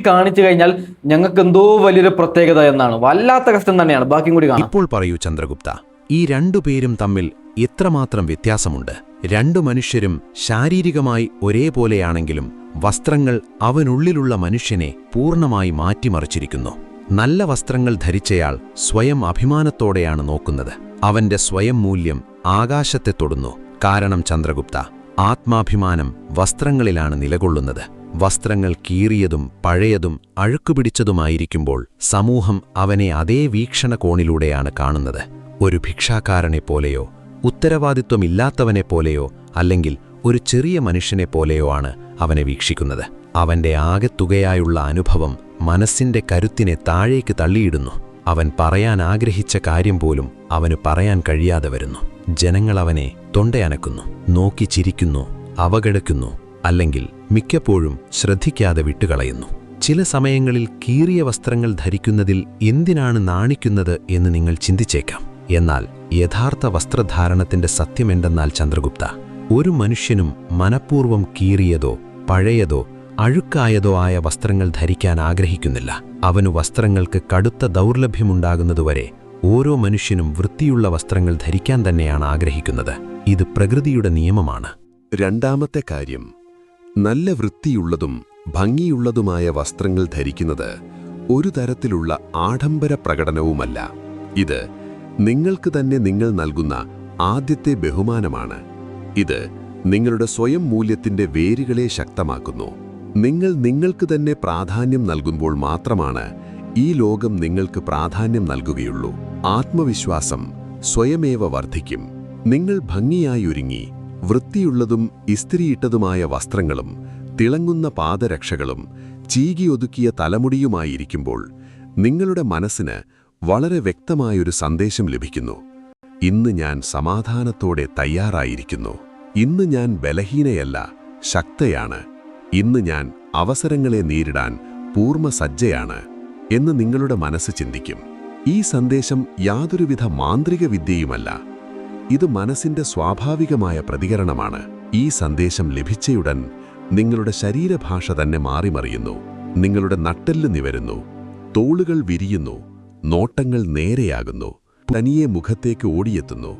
കാണിച്ചു കഴിഞ്ഞാൽ ഞങ്ങൾക്ക് എന്തോ വലിയൊരു പ്രത്യേകത എന്നാണ്. വല്ലാത്ത കഷ്ടം തന്നെയാണ്. ബാക്കിയും കൂടി കാണാം. ഇപ്പോൾ പറയൂ ചന്ദ്രഗുപ്ത, ഈ രണ്ടുപേരും തമ്മിൽ എത്രമാത്രം വ്യത്യാസമുണ്ട്? രണ്ടു മനുഷ്യരും ശാരീരികമായി ഒരേപോലെയാണെങ്കിലും വസ്ത്രങ്ങൾ അവനുള്ളിലുള്ള മനുഷ്യനെ പൂർണ്ണമായി മാറ്റിമറിച്ചിരിക്കുന്നു. നല്ല വസ്ത്രങ്ങൾ ധരിച്ചയാൾ സ്വയം അഭിമാനത്തോടെയാണ് നോക്കുന്നത്. അവന്റെ സ്വയം മൂല്യം ആകാശത്തെ തൊടുന്നു. കാരണം ചന്ദ്രഗുപ്ത, ആത്മാഭിമാനം വസ്ത്രങ്ങളിലാണ് നിലകൊള്ളുന്നത്. വസ്ത്രങ്ങൾ കീറിയതും പഴയതും അഴുക്കുപിടിച്ചതുമായിരിക്കുമ്പോൾ സമൂഹം അവനെ അതേ വീക്ഷണകോണിലൂടെയാണ് കാണുന്നത്. ഒരു ഭിക്ഷാക്കാരനെപ്പോലെയോ ഉത്തരവാദിത്വമില്ലാത്തവനെപ്പോലെയോ അല്ലെങ്കിൽ ഒരു ചെറിയ മനുഷ്യനെപ്പോലെയോ ആണ് അവനെ വീക്ഷിക്കുന്നത്. അവന്റെ ആകെത്തുകയായുള്ള അനുഭവം മനസ്സിന്റെ കരുത്തിനെ താഴേക്ക് തള്ളിയിടുന്നു. അവൻ പറയാൻ ആഗ്രഹിച്ച കാര്യം പോലും അവന് പറയാൻ കഴിയാതെ വരുന്നു. ജനങ്ങൾ അവനെ തൊണ്ടയനക്കുന്നു, നോക്കി ചിരിക്കുന്നു, അവഗണിക്കുന്നു, അല്ലെങ്കിൽ മിക്കപ്പോഴും ശ്രദ്ധിക്കാതെ വിട്ടുകളയുന്നു. ചില സമയങ്ങളിൽ കീറിയ വസ്ത്രങ്ങൾ ധരിക്കുന്നതിൽ എന്തിനാണ് നാണിക്കുന്നത് എന്ന് നിങ്ങൾ ചിന്തിച്ചേക്കാം. എന്നാൽ യഥാർത്ഥ വസ്ത്രധാരണത്തിന്റെ സത്യമെന്തെന്നാൽ ചന്ദ്രഗുപ്ത, ഒരു മനുഷ്യനും മനഃപൂർവ്വം കീറിയതോ പഴയതോ അഴുക്കായതോ ആയ വസ്ത്രങ്ങൾ ധരിക്കാൻ ആഗ്രഹിക്കുന്നില്ല. അവനു വസ്ത്രങ്ങൾക്ക് കടുത്ത ദൗർലഭ്യമുണ്ടാകുന്നതുവരെ ഓരോ മനുഷ്യനും വൃത്തിയുള്ള വസ്ത്രങ്ങൾ ധരിക്കാൻ തന്നെയാണ് ആഗ്രഹിക്കുന്നത്. ഇത് പ്രകൃതിയുടെ നിയമമാണ്. രണ്ടാമത്തെ കാര്യം, നല്ല വൃത്തിയുള്ളതും ഭംഗിയുള്ളതുമായ വസ്ത്രങ്ങൾ ധരിക്കുന്നത് ഒരു തരത്തിലുള്ള ആഡംബര പ്രകടനവുമല്ല. ഇത് നിങ്ങൾക്ക് തന്നെ നിങ്ങൾ നൽകുന്ന ആദ്യത്തെ ബഹുമാനമാണ്. ഇത് നിങ്ങളുടെ സ്വയം മൂല്യത്തിന്റെ വേരുകളെ ശക്തമാക്കുന്നു. നിങ്ങൾ നിങ്ങൾക്ക് തന്നെ പ്രാധാന്യം നൽകുമ്പോൾ മാത്രമാണ് ഈ ലോകം നിങ്ങൾക്ക് പ്രാധാന്യം നൽകുകയുള്ളൂ. ആത്മവിശ്വാസം സ്വയമേവ വർദ്ധിക്കും. നിങ്ങൾ ഭംഗിയായി ഒരുങ്ങി വൃത്തിയുള്ളതും ഇസ്തിരിയിട്ടതുമായ വസ്ത്രങ്ങളും തിളങ്ങുന്ന പാദരക്ഷകളും ചീകിയൊതുക്കിയ തലമുടിയുമായിരിക്കുമ്പോൾ നിങ്ങളുടെ മനസ്സിന് വളരെ വ്യക്തമായൊരു സന്ദേശം ലഭിക്കുന്നു. ഇന്ന് ഞാൻ സമാധാനത്തോടെ തയ്യാറായിരിക്കുന്നു. ഇന്ന് ഞാൻ ബലഹീനയല്ല, ശക്തയാണ്. ഇന്ന് ഞാൻ അവസരങ്ങളെ നേരിടാൻ പൂർണ്ണസജ്ജയാണ് എന്ന് നിങ്ങളുടെ മനസ്സ് ചിന്തിക്കും. ഈ സന്ദേശം യാതൊരുവിധ മാന്ത്രിക വിദ്യയുമല്ല. ഇത് മനസ്സിന്റെ സ്വാഭാവികമായ പ്രതികരണമാണ്. ഈ സന്ദേശം ലഭിച്ചയുടൻ നിങ്ങളുടെ ശരീരഭാഷ തന്നെ മാറിമറിയുന്നു. നിങ്ങളുടെ നട്ടെല്ല് നിവരുന്നു, തോളുകൾ വിരിയുന്നു, നോട്ടങ്ങൾ നേരെയാകുന്നു, തനിയെ മുഖത്തേക്ക് ഓടിയെത്തുന്നു.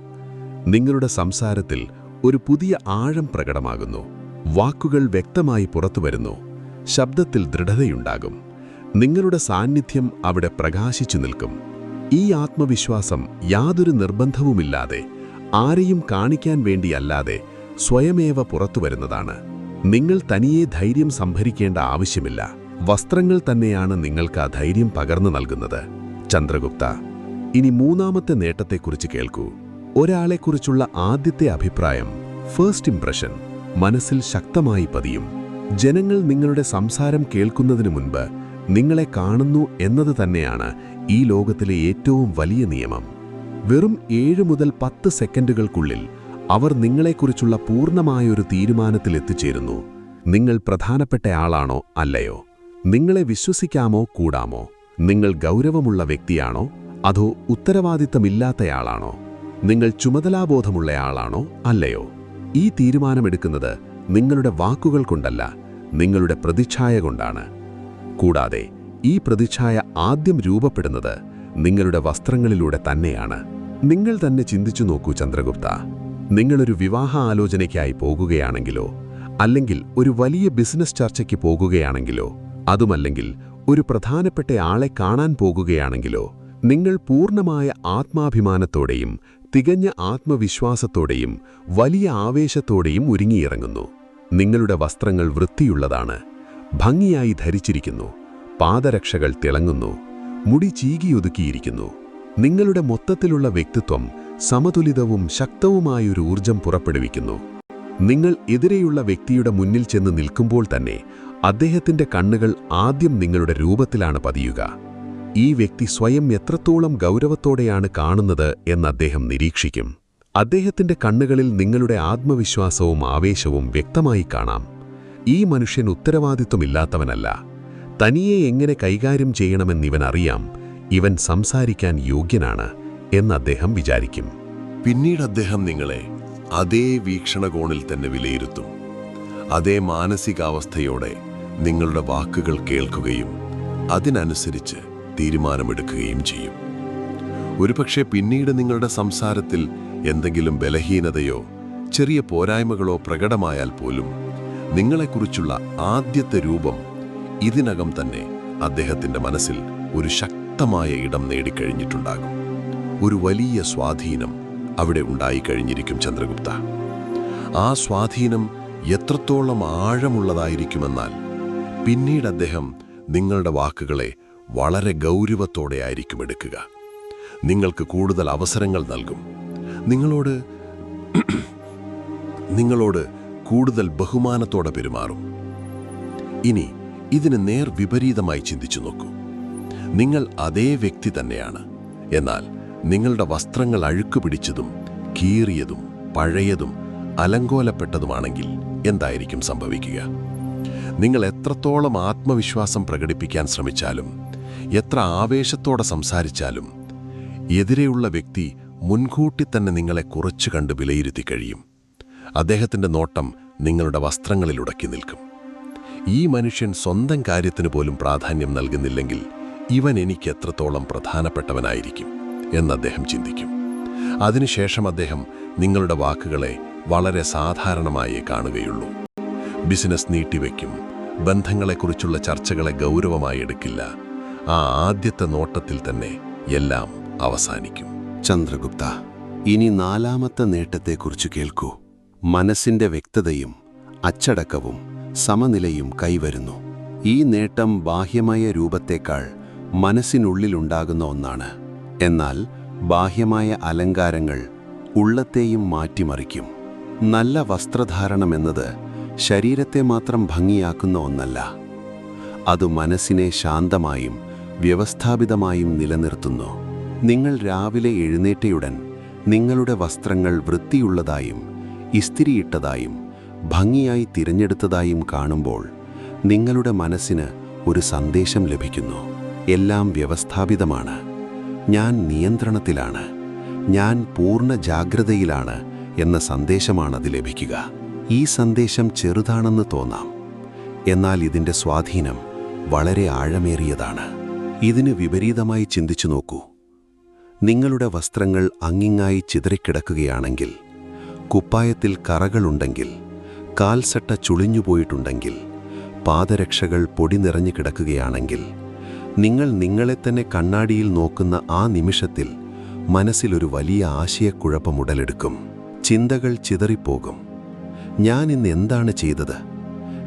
നിങ്ങളുടെ സംസാരത്തിൽ ഒരു പുതിയ ആഴം പ്രകടമാകുന്നു. വാക്കുകൾ വ്യക്തമായി പുറത്തുവരുന്നു. ശബ്ദത്തിൽ ദൃഢതയുണ്ടാകും. നിങ്ങളുടെ സാന്നിധ്യം അവിടെ പ്രകാശിച്ചു നിൽക്കും. ഈ ആത്മവിശ്വാസം യാതൊരു നിർബന്ധവുമില്ലാതെ, ആരെയും കാണിക്കാൻ വേണ്ടിയല്ലാതെ സ്വയമേവ പുറത്തുവരുന്നതാണ്. നിങ്ങൾ തനിയെ ധൈര്യം സംഭരിക്കേണ്ട ആവശ്യമില്ല. വസ്ത്രങ്ങൾ തന്നെയാണ് നിങ്ങൾക്ക് ആ ധൈര്യം പകർന്നു നൽകുന്നത്. ചന്ദ്രഗുപ്ത, ഇനി മൂന്നാമത്തെ നേട്ടത്തെക്കുറിച്ച് കേൾക്കൂ. ഒരാളെക്കുറിച്ചുള്ള ആദ്യത്തെ അഭിപ്രായം, ഫസ്റ്റ് ഇംപ്രഷൻ, മനസ്സിൽ ശക്തമായി പതിയും. ജനങ്ങൾ നിങ്ങളുടെ സംസാരം കേൾക്കുന്നതിനു മുൻപ് നിങ്ങളെ കാണുന്നു എന്നത് തന്നെയാണ് ഈ ലോകത്തിലെ ഏറ്റവും വലിയ നിയമം. വെറും 7 മുതൽ 10 സെക്കൻഡുകൾക്കുള്ളിൽ അവർ നിങ്ങളെക്കുറിച്ചുള്ള പൂർണ്ണമായൊരു തീരുമാനത്തിൽ എത്തിച്ചേരുന്നു. നിങ്ങൾ പ്രധാനപ്പെട്ടയാളാണോ അല്ലയോ? നിങ്ങളെ വിശ്വസിക്കാമോ കൂടാമോ? നിങ്ങൾ ഗൗരവമുള്ള വ്യക്തിയാണോ അതോ ഉത്തരവാദിത്തമില്ലാത്തയാളാണോ? നിങ്ങൾ ചുമതലാബോധമുള്ളയാളാണോ അല്ലയോ? ഈ തീരുമാനമെടുക്കുന്നത് നിങ്ങളുടെ വാക്കുകൾ കൊണ്ടല്ല, നിങ്ങളുടെ പ്രതിച്ഛായ കൊണ്ടാണ്. കൂടാതെ ഈ പ്രതിച്ഛായ ആദ്യം രൂപപ്പെടുന്നത് നിങ്ങളുടെ വസ്ത്രങ്ങളിലൂടെ തന്നെയാണ്. നിങ്ങൾ തന്നെ ചിന്തിച്ചു നോക്കൂ ചന്ദ്രഗുപ്ത. നിങ്ങളൊരു വിവാഹ ആലോചനയ്ക്കായി പോകുകയാണെങ്കിലോ, അല്ലെങ്കിൽ ഒരു വലിയ ബിസിനസ് ചർച്ചയ്ക്ക് പോകുകയാണെങ്കിലോ, അതുമല്ലെങ്കിൽ ഒരു പ്രധാനപ്പെട്ട ആളെ കാണാൻ പോകുകയാണെങ്കിലോ, നിങ്ങൾ പൂർണ്ണമായ ആത്മാഭിമാനത്തോടെയും തികഞ്ഞ ആത്മവിശ്വാസത്തോടെയും വലിയ ആവേശത്തോടെയും ഒരുങ്ങിയിറങ്ങുന്നു. നിങ്ങളുടെ വസ്ത്രങ്ങൾ വൃത്തിയുള്ളതാണ്, ഭംഗിയായി ധരിച്ചിരിക്കുന്നു, പാദരക്ഷകൾ തിളങ്ങുന്നു, മുടി ചീകിയൊതുക്കിയിരിക്കുന്നു, നിങ്ങളുടെ മൊത്തത്തിലുള്ള വ്യക്തിത്വം സമതുലിതവും ശക്തവുമായൊരു ഊർജം പുറപ്പെടുവിക്കുന്നു. നിങ്ങൾ എതിരെയുള്ള വ്യക്തിയുടെ മുന്നിൽ ചെന്ന് നിൽക്കുമ്പോൾ തന്നെ അദ്ദേഹത്തിന്റെ കണ്ണുകൾ ആദ്യം നിങ്ങളുടെ രൂപത്തിലാണ് പതിയുക. ഈ വ്യക്തി സ്വയം എത്രത്തോളം ഗൗരവത്തോടെയാണ് കാണുന്നത് എന്ന് അദ്ദേഹം നിരീക്ഷിക്കും. അദ്ദേഹത്തിന്റെ കണ്ണുകളിൽ നിങ്ങളുടെ ആത്മവിശ്വാസവും ആവേശവും വ്യക്തമായി കാണാം. ഈ മനുഷ്യൻ ഉത്തരവാദിത്വമില്ലാത്തവനല്ല. തനിയെ എങ്ങനെ കൈകാര്യം ചെയ്യണമെന്നിവൻ അറിയാം. ഇവൻ സംസാരിക്കാൻ യോഗ്യനാണ് എന്ന് അദ്ദേഹം വിചാരിക്കും. പിന്നീട് അദ്ദേഹം നിങ്ങളെ അതേ വീക്ഷണകോണിൽ തന്നെ വിലയിരുത്തും. അതേ മാനസികാവസ്ഥയോടെ നിങ്ങളുടെ വാക്കുകൾ കേൾക്കുകയും അതിനനുസരിച്ച് തീരുമാനമെടുക്കുകയും ചെയ്യും. ഒരുപക്ഷെ പിന്നീട് നിങ്ങളുടെ സംസാരത്തിൽ എന്തെങ്കിലും ബലഹീനതയോ ചെറിയ പോരായ്മകളോ പ്രകടമായാൽ പോലും നിങ്ങളെക്കുറിച്ചുള്ള ആദ്യത്തെ രൂപം ഇതിനകം തന്നെ അദ്ദേഹത്തിന്റെ മനസ്സിൽ ഒരു ശക്തമായ ഇടം നേടിക്കഴിഞ്ഞിട്ടുണ്ടാകും. ഒരു വലിയ സ്വാധീനം അവിടെ ഉണ്ടായിക്കഴിഞ്ഞിരിക്കും ചന്ദ്രഗുപ്ത. ആ സ്വാധീനം എത്രത്തോളം ആഴമുള്ളതായിരിക്കുമെന്നാൽ പിന്നീട് അദ്ദേഹം നിങ്ങളുടെ വാക്കുകളെ വളരെ ഗൗരവത്തോടെ ആയിരിക്കും എടുക്കുക. നിങ്ങൾക്ക് കൂടുതൽ അവസരങ്ങൾ നൽകും. നിങ്ങളോട് കൂടുതൽ ബഹുമാനത്തോടെ പെരുമാറും. ഇനി ഇതിന് നേർ വിപരീതമായി ചിന്തിച്ചു നോക്കൂ. നിങ്ങൾ അതേ വ്യക്തി തന്നെയാണ്. എന്നാൽ നിങ്ങളുടെ വസ്ത്രങ്ങൾ അഴുക്കുപിടിച്ചതും കീറിയതും പഴയതും അലങ്കോലപ്പെട്ടതുമാണെങ്കിൽ എന്തായിരിക്കും സംഭവിക്കുക? നിങ്ങൾ എത്രത്തോളം ആത്മവിശ്വാസം പ്രകടിപ്പിക്കാൻ ശ്രമിച്ചാലും എത്ര ആവേശത്തോടെ സംസാരിച്ചാലും എതിരെയുള്ള വ്യക്തി മുൻകൂട്ടി തന്നെ നിങ്ങളെ കുറച്ചു കണ്ട് വിലയിരുത്തി കഴിയും. അദ്ദേഹത്തിന്റെ നോട്ടം നിങ്ങളുടെ വസ്ത്രങ്ങളിൽ ഉടക്കി നിൽക്കും. ഈ മനുഷ്യൻ സ്വന്തം കാര്യത്തിന് പോലും പ്രാധാന്യം നൽകുന്നില്ലെങ്കിൽ ഇവൻ എനിക്ക് എത്രത്തോളം പ്രധാനപ്പെട്ടവനായിരിക്കും എന്ന് അദ്ദേഹം ചിന്തിക്കും. അതിനുശേഷം അദ്ദേഹം നിങ്ങളുടെ വാക്കുകളെ വളരെ സാധാരണമായേ കാണുകയുള്ളൂ. ബിസിനസ് നീട്ടിവെക്കും. ബന്ധങ്ങളെക്കുറിച്ചുള്ള ചർച്ചകളെ ഗൗരവമായി എടുക്കില്ല. ആ ആദ്യത്തെ നോട്ടത്തിൽ തന്നെ എല്ലാം അവസാനിക്കും. ചന്ദ്രഗുപ്ത, ഇനി നാലാമത്തെ നേട്ടത്തെക്കുറിച്ച് കേൾക്കൂ. മനസ്സിന്റെ വ്യക്തതയും അച്ചടക്കവും സമനിലയും കൈവരുന്നു. ഈ നേട്ടം ബാഹ്യമായ രൂപത്തേക്കാൾ മനസ്സിനുള്ളിലുണ്ടാകുന്ന ഒന്നാണ്. എന്നാൽ ബാഹ്യമായ അലങ്കാരങ്ങൾ ഉള്ളത്തെയും മാറ്റിമറിക്കും. നല്ല വസ്ത്രധാരണമെന്നത് ശരീരത്തെ മാത്രം ഭംഗിയാക്കുന്ന ഒന്നല്ല. അത് മനസ്സിനെ ശാന്തമായും വ്യവസ്ഥാപിതമായും നിലനിർത്തുന്നു. നിങ്ങൾ രാവിലെ എഴുന്നേറ്റയുടൻ നിങ്ങളുടെ വസ്ത്രങ്ങൾ വൃത്തിയുള്ളതായും ഇസ്തിരിയിട്ടതായും ഭംഗിയായി തിരഞ്ഞെടുത്തതായും കാണുമ്പോൾ നിങ്ങളുടെ മനസ്സിന് ഒരു സന്ദേശം ലഭിക്കുന്നു. എല്ലാം വ്യവസ്ഥാപിതമാണ്. ഞാൻ നിയന്ത്രണത്തിലാണ്. ഞാൻ പൂർണ്ണ ജാഗ്രതയിലാണ് എന്ന സന്ദേശമാണത് ലഭിക്കുക. ഈ സന്ദേശം ചെറുതാണെന്ന് തോന്നാം. എന്നാൽ ഇതിൻ്റെ സ്വാധീനം വളരെ ആഴമേറിയതാണ്. ഇതിന് വിപരീതമായി ചിന്തിച്ചു നോക്കൂ. നിങ്ങളുടെ വസ്ത്രങ്ങൾ അങ്ങിങ്ങായി ചിതറിക്കിടക്കുകയാണെങ്കിൽ, കുപ്പായത്തിൽ കറകളുണ്ടെങ്കിൽ, കാൽസട്ട ചുളിഞ്ഞുപോയിട്ടുണ്ടെങ്കിൽ, പാദരക്ഷകൾ പൊടി നിറഞ്ഞു കിടക്കുകയാണെങ്കിൽ, നിങ്ങൾ നിങ്ങളെ തന്നെ കണ്ണാടിയിൽ നോക്കുന്ന ആ നിമിഷത്തിൽ മനസ്സിലൊരു വലിയ ആശയക്കുഴപ്പം ഉടലെടുക്കും. ചിന്തകൾ ചിതറിപ്പോകും. ഞാൻ ഇന്ന് എന്താണ് ചെയ്തത്?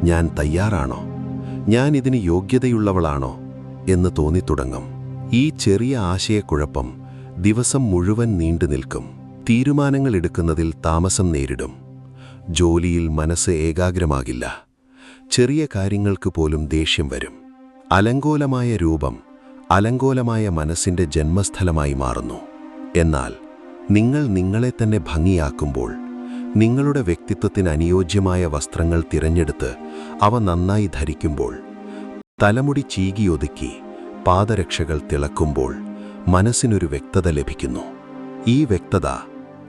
ഞാൻ തയ്യാറാണോ? ഞാൻ ഇതിന് യോഗ്യതയുള്ളവളാണോ എന്ന് തോന്നിത്തുടങ്ങും. ഈ ചെറിയ ആശയക്കുഴപ്പം ദിവസം മുഴുവൻ നീണ്ടു നിൽക്കും. തീരുമാനങ്ങൾ എടുക്കുന്നതിൽ താമസം നേരിടും. ജോലിയിൽ മനസ്സ് ഏകാഗ്രമാകില്ല. ചെറിയ കാര്യങ്ങൾക്ക് പോലും ദേഷ്യം വരും. അലങ്കോലമായ രൂപം അലങ്കോലമായ മനസ്സിന്റെ ജന്മസ്ഥലമായി മാറുന്നു. എന്നാൽ നിങ്ങൾ നിങ്ങളെ തന്നെ ഭംഗിയാക്കുമ്പോൾ, നിങ്ങളുടെ വ്യക്തിത്വത്തിന് അനുയോജ്യമായ വസ്ത്രങ്ങൾ തിരഞ്ഞെടുത്ത് അവ നന്നായി ധരിക്കുമ്പോൾ, തലമുടി ചീകിയൊതുക്കി പാദരക്ഷകൾ തിളക്കുമ്പോൾ മനസ്സിനൊരു വ്യക്തത ലഭിക്കുന്നു. ഈ വ്യക്തത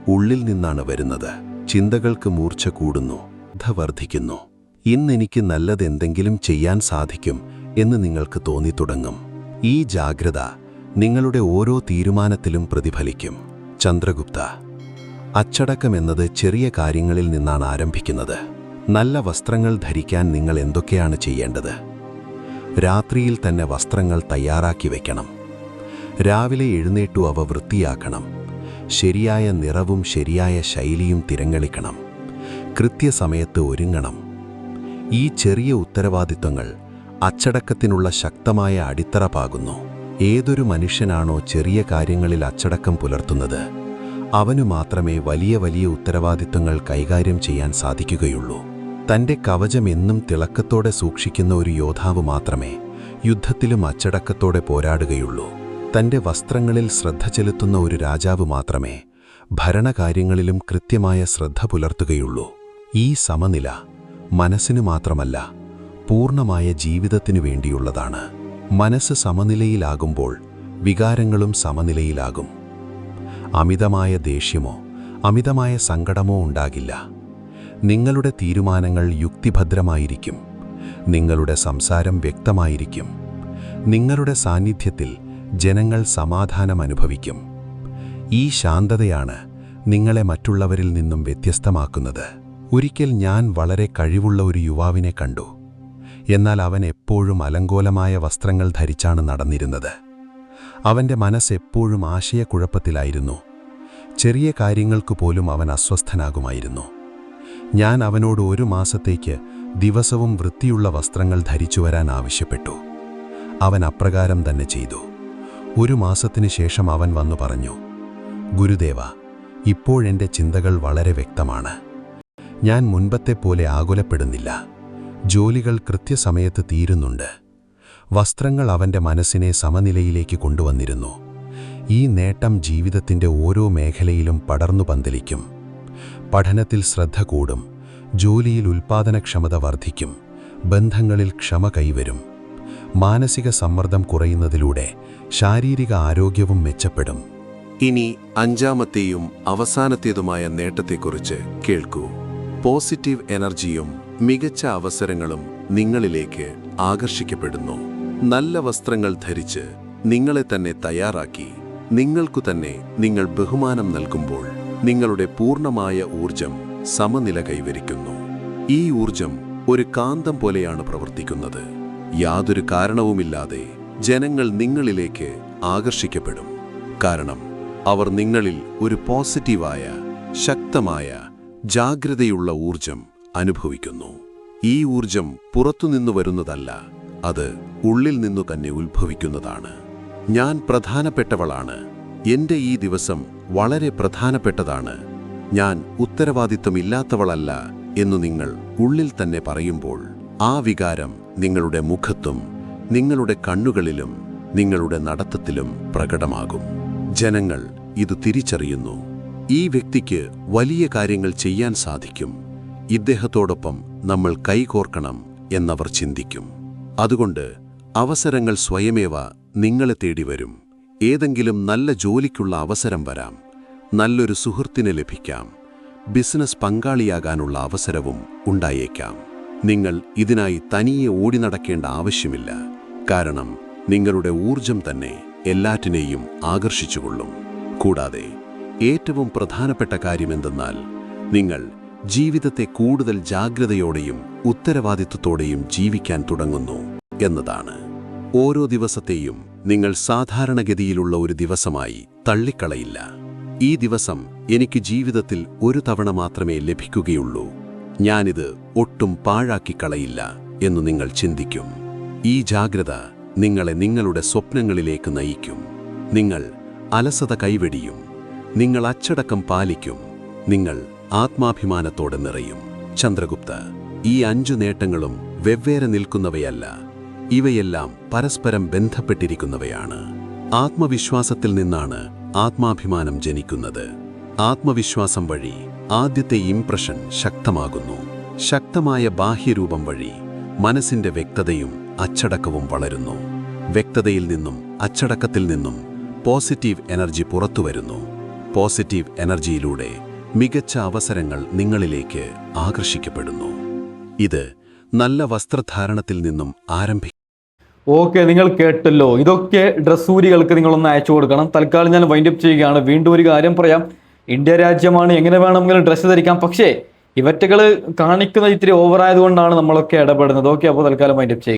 ഉള്ളിൽ നിന്നാണ് വരുന്നത്. ചിന്തകൾക്ക് മൂർച്ച കൂടുന്നു, ശ്രദ്ധ വർദ്ധിക്കുന്നു. ഇന്നെനിക്ക് നല്ലതെന്തെങ്കിലും ചെയ്യാൻ സാധിക്കും എന്ന് നിങ്ങൾക്ക് തോന്നിത്തുടങ്ങും. ഈ ജാഗ്രത നിങ്ങളുടെ ഓരോ തീരുമാനത്തിലും പ്രതിഫലിക്കും. ചന്ദ്രഗുപ്ത, അച്ചടക്കമെന്നത് ചെറിയ കാര്യങ്ങളിൽ നിന്നാണ് ആരംഭിക്കുന്നത്. നല്ല വസ്ത്രങ്ങൾ ധരിക്കാൻ നിങ്ങൾ എന്തൊക്കെയാണ് ചെയ്യേണ്ടത്? രാത്രിയിൽ തന്നെ വസ്ത്രങ്ങൾ തയ്യാറാക്കി വയ്ക്കണം. രാവിലെ എഴുന്നേറ്റു അവ വൃത്തിയാക്കണം. ശരിയായ നിറവും ശരിയായ ശൈലിയും തിരഞ്ഞെടുക്കണം. കൃത്യസമയത്ത് ഒരുങ്ങണം. ഈ ചെറിയ ഉത്തരവാദിത്വങ്ങൾ അച്ചടക്കത്തിനുള്ള ശക്തമായ അടിത്തറ പാകുന്നു. ഏതൊരു മനുഷ്യനാണോ ചെറിയ കാര്യങ്ങളിൽ അച്ചടക്കം പുലർത്തുന്നത്, അവനു മാത്രമേ വലിയ വലിയ ഉത്തരവാദിത്വങ്ങൾ കൈകാര്യം ചെയ്യാൻ സാധിക്കുകയുള്ളൂ. തൻ്റെ കവചം എന്നും തിളക്കത്തോടെ സൂക്ഷിക്കുന്ന ഒരു യോദ്ധാവ് മാത്രമേ യുദ്ധത്തിലും അച്ചടക്കത്തോടെ പോരാടുകയുള്ളൂ. തൻ്റെ വസ്ത്രങ്ങളിൽ ശ്രദ്ധ ചെലുത്തുന്ന ഒരു രാജാവ് മാത്രമേ ഭരണകാര്യങ്ങളിലും കൃത്യമായ ശ്രദ്ധ പുലർത്തുകയുള്ളൂ. ഈ സമനില മനസ്സിനു മാത്രമല്ല, പൂർണ്ണമായ ജീവിതത്തിനു വേണ്ടിയുള്ളതാണ്. മനസ്സ് സമനിലയിലാകുമ്പോൾ വികാരങ്ങളും സമനിലയിലാകും. അമിതമായ ദേഷ്യമോ അമിതമായ സങ്കടമോ ഉണ്ടാകില്ല. നിങ്ങളുടെ തീരുമാനങ്ങൾ യുക്തിഭദ്രമായിരിക്കും. നിങ്ങളുടെ സംസാരം വ്യക്തമായിരിക്കും. നിങ്ങളുടെ സാന്നിധ്യത്തിൽ ജനങ്ങൾ സമാധാനം അനുഭവിക്കും. ഈ ശാന്തതയാണ് നിങ്ങളെ മറ്റുള്ളവരിൽ നിന്നും വ്യത്യസ്തമാക്കുന്നത്. ഒരിക്കൽ ഞാൻ വളരെ കഴിവുള്ള ഒരു യുവാവിനെ കണ്ടു. എന്നാൽ അവൻ എപ്പോഴും അലങ്കോലമായ വസ്ത്രങ്ങൾ ധരിച്ചാണ് നടന്നിരുന്നത്. അവൻ്റെ മനസ്സെപ്പോഴും ആശയക്കുഴപ്പത്തിലായിരുന്നു. ചെറിയ കാര്യങ്ങൾക്ക് പോലും അവൻ അസ്വസ്ഥനാകുമായിരുന്നു. ഞാൻ അവനോട് 1 മാസത്തേക്ക് ദിവസവും വൃത്തിയുള്ള വസ്ത്രങ്ങൾ ധരിച്ചു വരാൻ ആവശ്യപ്പെട്ടു. അവൻ അപ്രകാരം തന്നെ ചെയ്തു. 1 മാസത്തിനു ശേഷം അവൻ വന്നു പറഞ്ഞു, ഗുരുദേവ, ഇപ്പോഴെൻ്റെ ചിന്തകൾ വളരെ വ്യക്തമാണ്. ഞാൻ മുൻപത്തെ പോലെ ആകുലപ്പെടുന്നില്ല. ജോലികൾ കൃത്യസമയത്ത് തീരുന്നുണ്ട്. വസ്ത്രങ്ങൾ അവൻ്റെ മനസ്സിനെ സമനിലയിലേക്ക് കൊണ്ടുവന്നിരുന്നു. ഈ നേട്ടം ജീവിതത്തിൻ്റെ ഓരോ മേഖലയിലും പടർന്നു പന്തലിക്കും. പഠനത്തിൽ ശ്രദ്ധ കൂടും. ജോലിയിൽ ഉൽപ്പാദനക്ഷമത വർദ്ധിക്കും. ബന്ധങ്ങളിൽ ക്ഷമ കൈവരും. മാനസിക സമ്മർദ്ദം കുറയുന്നതിലൂടെ ശാരീരിക ആരോഗ്യവും മെച്ചപ്പെടും. ഇനി 5ാമത്തെയും അവസാനത്തേതുമായ നേട്ടത്തെക്കുറിച്ച് കേൾക്കൂ. പോസിറ്റീവ് എനർജിയും മികച്ച അവസരങ്ങളും നിങ്ങളിലേക്ക് ആകർഷിക്കപ്പെടുന്നു. നല്ല വസ്ത്രങ്ങൾ ധരിച്ച് നിങ്ങളെ തന്നെ തയ്യാറാക്കി നിങ്ങൾക്കു തന്നെ നിങ്ങൾ ബഹുമാനം നൽകുമ്പോൾ നിങ്ങളുടെ പൂർണ്ണമായ ഊർജം സമനില കൈവരിക്കുന്നു. ഈ ഊർജം ഒരു കാന്തം പോലെയാണ് പ്രവർത്തിക്കുന്നത്. യാതൊരു കാരണവുമില്ലാതെ ജനങ്ങൾ നിങ്ങളിലേക്ക് ആകർഷിക്കപ്പെടും. കാരണം അവർ നിങ്ങളിൽ ഒരു പോസിറ്റീവായ, ശക്തമായ, ജാഗ്രതയുള്ള ഊർജം അനുഭവിക്കുന്നു. ഈ ഊർജം പുറത്തുനിന്നു വരുന്നതല്ല, അത് ഉള്ളിൽ നിന്നു തന്നെ ഉത്ഭവിക്കുന്നതാണ്. ഞാൻ പ്രധാനപ്പെട്ടവളാണ്. എൻ്റെ ഈ ദിവസം വളരെ പ്രധാനപ്പെട്ടതാണ്. ഞാൻ ഉത്തരവാദിത്വമില്ലാത്തവളല്ല എന്നു നിങ്ങൾ ഉള്ളിൽ തന്നെ പറയുമ്പോൾ ആ വികാരം നിങ്ങളുടെ മുഖത്തും നിങ്ങളുടെ കണ്ണുകളിലും നിങ്ങളുടെ നടത്തത്തിലും പ്രകടമാകും. ജനങ്ങൾ ഇത് തിരിച്ചറിയുന്നു. ഈ വ്യക്തിക്ക് വലിയ കാര്യങ്ങൾ ചെയ്യാൻ സാധിക്കും. ഇദ്ദേഹത്തോടൊപ്പം നമ്മൾ കൈകോർക്കണം എന്നവർ ചിന്തിക്കും. അതുകൊണ്ട് അവസരങ്ങൾ സ്വയമേവ നിങ്ങളെ തേടി വരും. ഏതെങ്കിലും നല്ല ജോലിക്കുള്ള അവസരം വരാം. നല്ലൊരു സുഹൃത്തിനെ ലഭിക്കാം. ബിസിനസ് പങ്കാളിയാകാനുള്ള അവസരവും ഉണ്ടായേക്കാം. നിങ്ങൾ ഇതിനായി തനിയെ ഓടി നടക്കേണ്ട ആവശ്യമില്ല. കാരണം നിങ്ങളുടെ ഊർജം തന്നെ എല്ലാറ്റിനെയും ആകർഷിച്ചുകൊള്ളും. കൂടാതെ ഏറ്റവും പ്രധാനപ്പെട്ട കാര്യമെന്തെന്നാൽ നിങ്ങൾ ജീവിതത്തെ കൂടുതൽ ജാഗ്രതയോടെയും ഉത്തരവാദിത്വത്തോടെയും ജീവിക്കാൻ തുടങ്ങുന്നു എന്നതാണ്. ഓരോ ദിവസത്തെയും നിങ്ങൾ സാധാരണഗതിയിലുള്ള ഒരു ദിവസമായി തള്ളിക്കളയില്ല. ഈ ദിവസം എനിക്ക് ജീവിതത്തിൽ ഒരു തവണ മാത്രമേ ലഭിക്കുകയുള്ളൂ, ഞാനിത് ഒട്ടും പാഴാക്കിക്കളയില്ല എന്നു നിങ്ങൾ ചിന്തിക്കും. ഈ ജാഗ്രത നിങ്ങളെ നിങ്ങളുടെ സ്വപ്നങ്ങളിലേക്ക് നയിക്കും. നിങ്ങൾ അലസത കൈവെടിയും. നിങ്ങൾ അച്ചടക്കം പാലിക്കും. നിങ്ങൾ ആത്മാഭിമാനത്തോടെ നിറയും. ചന്ദ്രഗുപ്ത, ഈ 5 നേട്ടങ്ങളും വെവ്വേറെ നിൽക്കുന്നവയല്ല. ഇവയെല്ലാം പരസ്പരം ബന്ധപ്പെട്ടിരിക്കുന്നവയാണ്. ആത്മവിശ്വാസത്തിൽ നിന്നാണ് ആത്മാഭിമാനം ജനിക്കുന്നത്. ആത്മവിശ്വാസം വഴി ആദ്യത്തെ ഇംപ്രഷൻ ശക്തമാകുന്നു. ശക്തമായ ബാഹ്യരൂപം വഴി മനസ്സിന്റെ വ്യക്തതയും അച്ചടക്കവും വളരുന്നു. വ്യക്തതയിൽ നിന്നും അച്ചടക്കത്തിൽ നിന്നും പോസിറ്റീവ് എനർജി പുറത്തുവരുന്നു. പോസിറ്റീവ് എനർജിയിലൂടെ മികച്ച അവസരങ്ങൾ നിങ്ങളിലേക്ക് ആകർഷിക്കപ്പെടുന്നു. ഇത് നല്ല വസ്ത്രധാരണത്തിൽ നിന്നും ആരംഭിക്കും. ഓക്കെ, നിങ്ങൾ കേട്ടല്ലോ. ഇതൊക്കെ ഡ്രസ്സൂരികൾക്ക് നിങ്ങളൊന്ന് അയച്ചു കൊടുക്കണം. തൽക്കാലം ഞാൻ വൈൻഡപ്പ് ചെയ്യുകയാണ്. വീണ്ടും ഒരു കാര്യം പറയാം. ഇന്ത്യ രാജ്യമാണ്, എങ്ങനെ വേണമെങ്കിലും ഡ്രസ്സ് ധരിക്കാം. പക്ഷേ ഇവറ്റകൾ കാണിക്കുന്ന ഇത്തിരി ഓവറായതുകൊണ്ടാണ് നമ്മളൊക്കെ ഇടപെടുന്നത്. ഓക്കെ, അപ്പോൾ തൽക്കാലം വൈൻഡപ്പ് ചെയ്യുക.